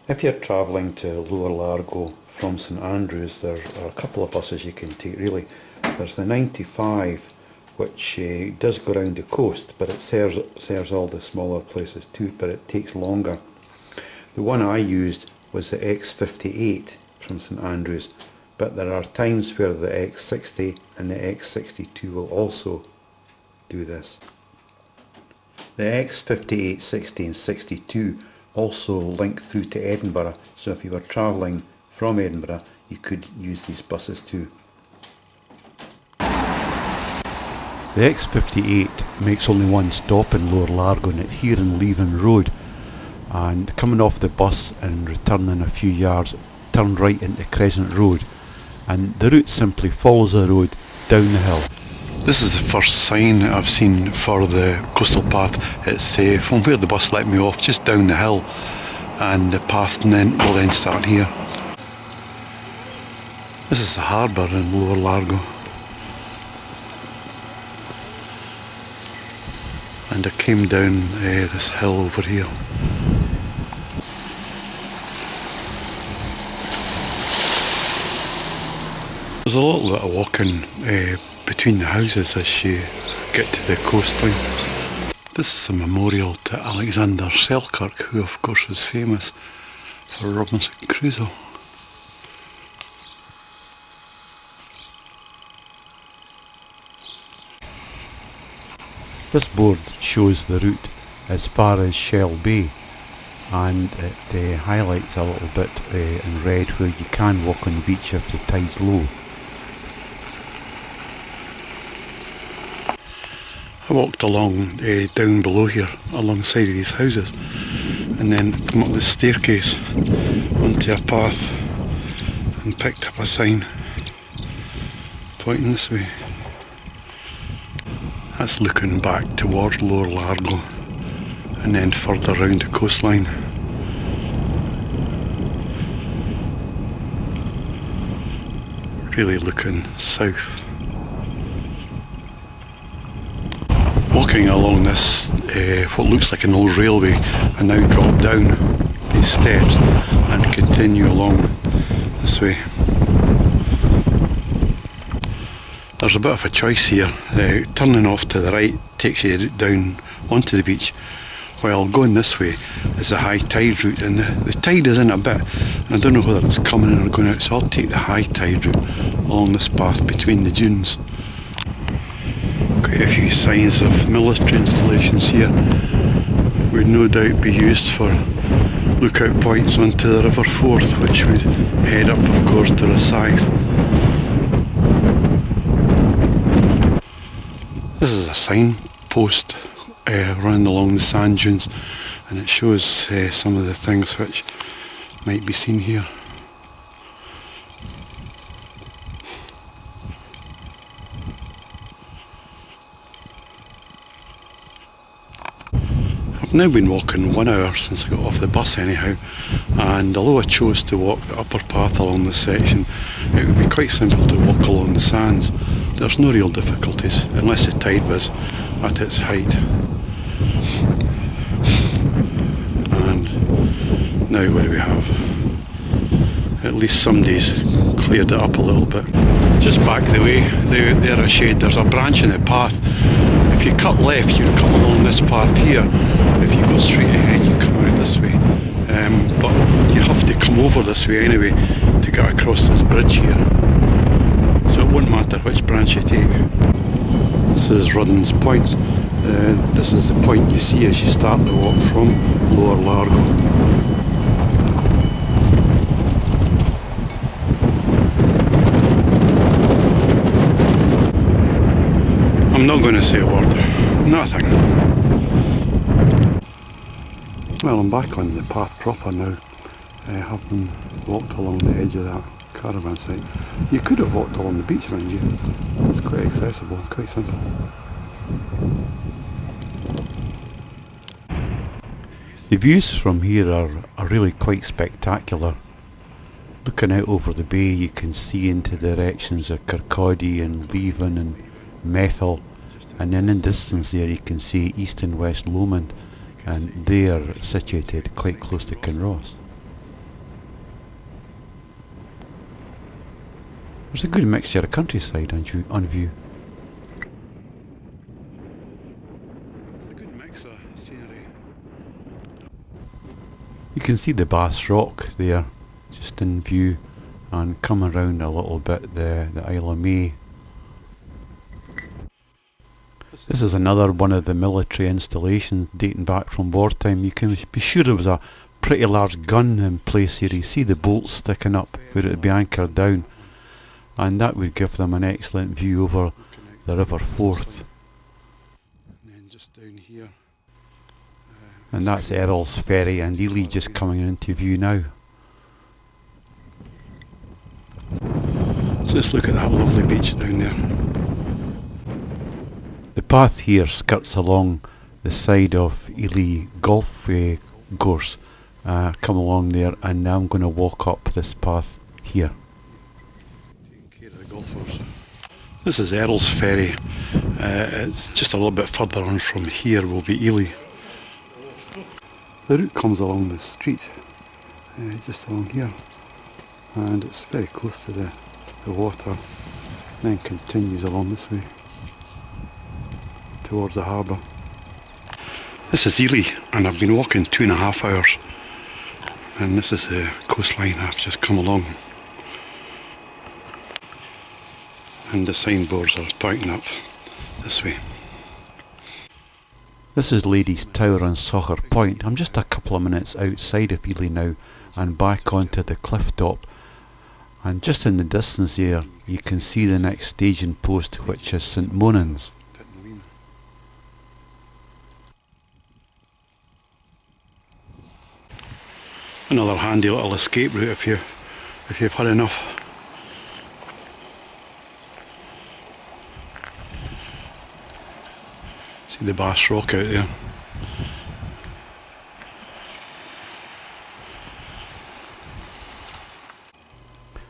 If you're travelling to Lower Largo from St Andrews, there are a couple of buses you can take really. There's the 95, which does go around the coast, but it serves all the smaller places too, but it takes longer. The one I used was the X58 from St Andrews, but there are times where the X60 and the X62 will also do this. The X58, 60 and 62 also link through to Edinburgh, so if you were travelling from Edinburgh you could use these buses too. The X58 makes only one stop in Lower Largo, and it's here in Leven Road, and coming off the bus and returning a few yards, turn right into Crescent Road, and the route simply follows the road down the hill. This is the first sign I've seen for the coastal path. It's from where the bus let me off, just down the hill, and the path will then start here. This is the harbour in Lower Largo, and I came down this hill over here. There's a little bit of walking between the houses as you get to the coastline. This is a memorial to Alexander Selkirk, who of course was famous for Robinson Crusoe. This board shows the route as far as Shell Bay, and it highlights a little bit in red where you can walk on the beach if the tide's low. I walked along down below here, alongside of these houses, and then come up this staircase onto a path and picked up a sign pointing this way. That's looking back towards Lower Largo and then further round the coastline. Really looking south. Walking along this, what looks like an old railway, I now drop down these steps and continue along this way. There's a bit of a choice here. Turning off to the right takes you down onto the beach, while going this way is the high tide route, and the tide is in a bit, and I don't know whether it's coming in or going out, so I'll take the high tide route along this path between the dunes. Quite a few signs of military installations here would no doubt be used for lookout points onto the River Forth, which would head up of course to the south. This is a signpost running along the sand dunes, and it shows some of the things which might be seen here. I've now been walking 1 hour since I got off the bus anyhow, and although I chose to walk the upper path along this section, it would be quite simple to walk along the sands. There's no real difficulties unless the tide was at its height. And now what do we have? At least somebody's cleared it up a little bit. Just back the way, there a shade, there's a branch in the path. If you cut left, you come along this path here. If you go straight ahead, you come out this way. But you have to come over this way anyway to get across this bridge here. So it won't matter which branch you take. This is Ruddens Point. This is the point you see as you start the walk from Lower Largo. I'm not going to say a word. Nothing. Well, I'm back on the path proper now, having walked along the edge of that caravan site. You could have walked along the beach around you. It's quite accessible, quite simple. The views from here are really quite spectacular. Looking out over the bay, you can see into the directions of Kirkcaldy and Leven and Methil, and then in distance there you can see East and West Lomond, and they are situated quite close to Kinross. There's a good mixture of countryside on view. It's a good mix of scenery. You can see the Bass Rock there, just in view, and come around a little bit the Isle of May. This is another one of the military installations dating back from wartime. You can be sure there was a pretty large gun in place here. You see the bolts sticking up where it would be anchored down, and that would give them an excellent view over the River Forth. And then just down here. And that's Errol's Ferry, and Ely just coming into view now. So let's look at that lovely beach down there. The path here skirts along the side of Ely Golf Course. Come along there, and now I'm going to walk up this path here. Taking care of the golfers. This is Errol's Ferry. It's just a little bit further on from here will be Ely. The route comes along the street, just along here, and it's very close to the water, and then continues along this way towards the harbour. This is Ely, and I've been walking 2.5 hours, and this is the coastline I've just come along, and the signboards are pointing up this way. This is Ladies Tower on Soccer Point. I'm just a couple of minutes outside of Ely now and back onto the cliff top, and just in the distance here you can see the next staging post, which is St Monans. Another handy little escape route if you've had enough. See the Bass Rock out there.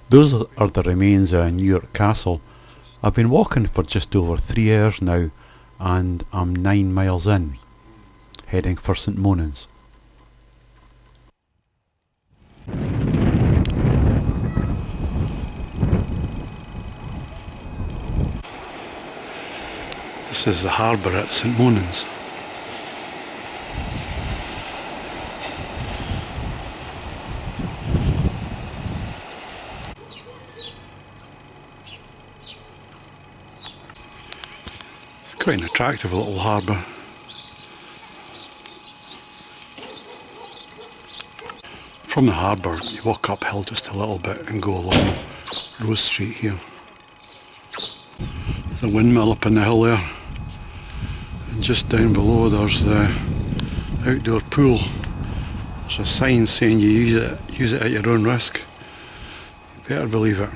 Those are the remains of New York Castle. I've been walking for just over 3 hours now, and I'm 9 miles in, heading for St Monans. This is the harbour at St Monans. It's quite an attractive little harbour. From the harbour you walk uphill just a little bit and go along Rose Street here. There's a windmill up on the hill there. And just down below there's the outdoor pool. There's a sign saying you use it at your own risk. You better believe it.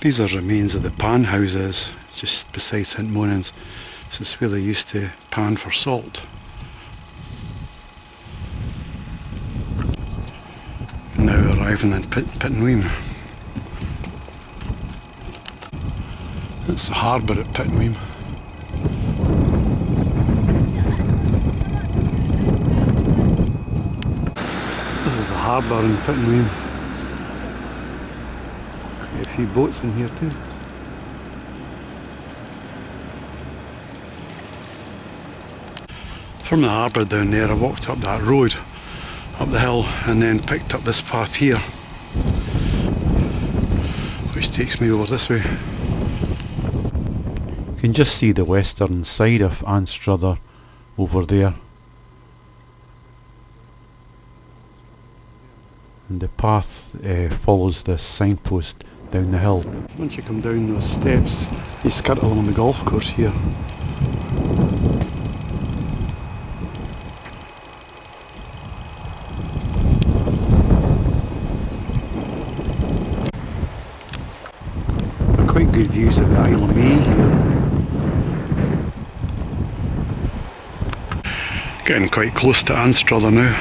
These are remains of the pan houses just beside St Monans. This is where they used to pan for salt. Now arriving in Pittenweem. It's the harbour at Pittenweem. This is the harbour in Pittenweem. Quite a few boats in here too. From the harbour down there I walked up that road, up the hill, and then picked up this path here, which takes me over this way. You can just see the western side of Anstruther over there, and the path follows this signpost down the hill. Once you come down those steps you skirt along the golf course here. Quite good views of the Isle of May here. Getting quite close to Anstruther now.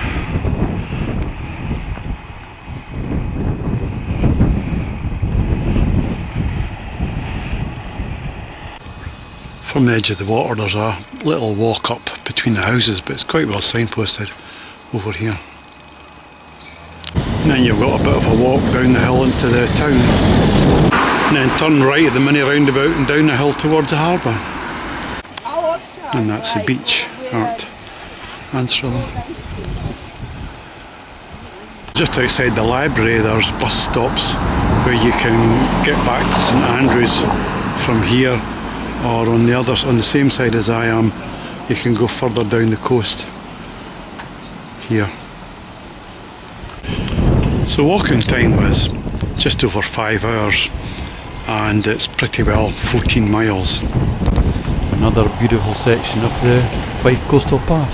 From the edge of the water there's a little walk up between the houses, but it's quite well signposted over here. And then you've got a bit of a walk down the hill into the town. And then turn right at the mini roundabout and down the hill towards the harbour. And that's the beach at Anstruther. Just outside the library there's bus stops where you can get back to St Andrews from here, or on the same side as I am, you can go further down the coast here. So walking time was just over 5 hours, and it's pretty well 14 miles. Another beautiful section of the Fife Coastal Path.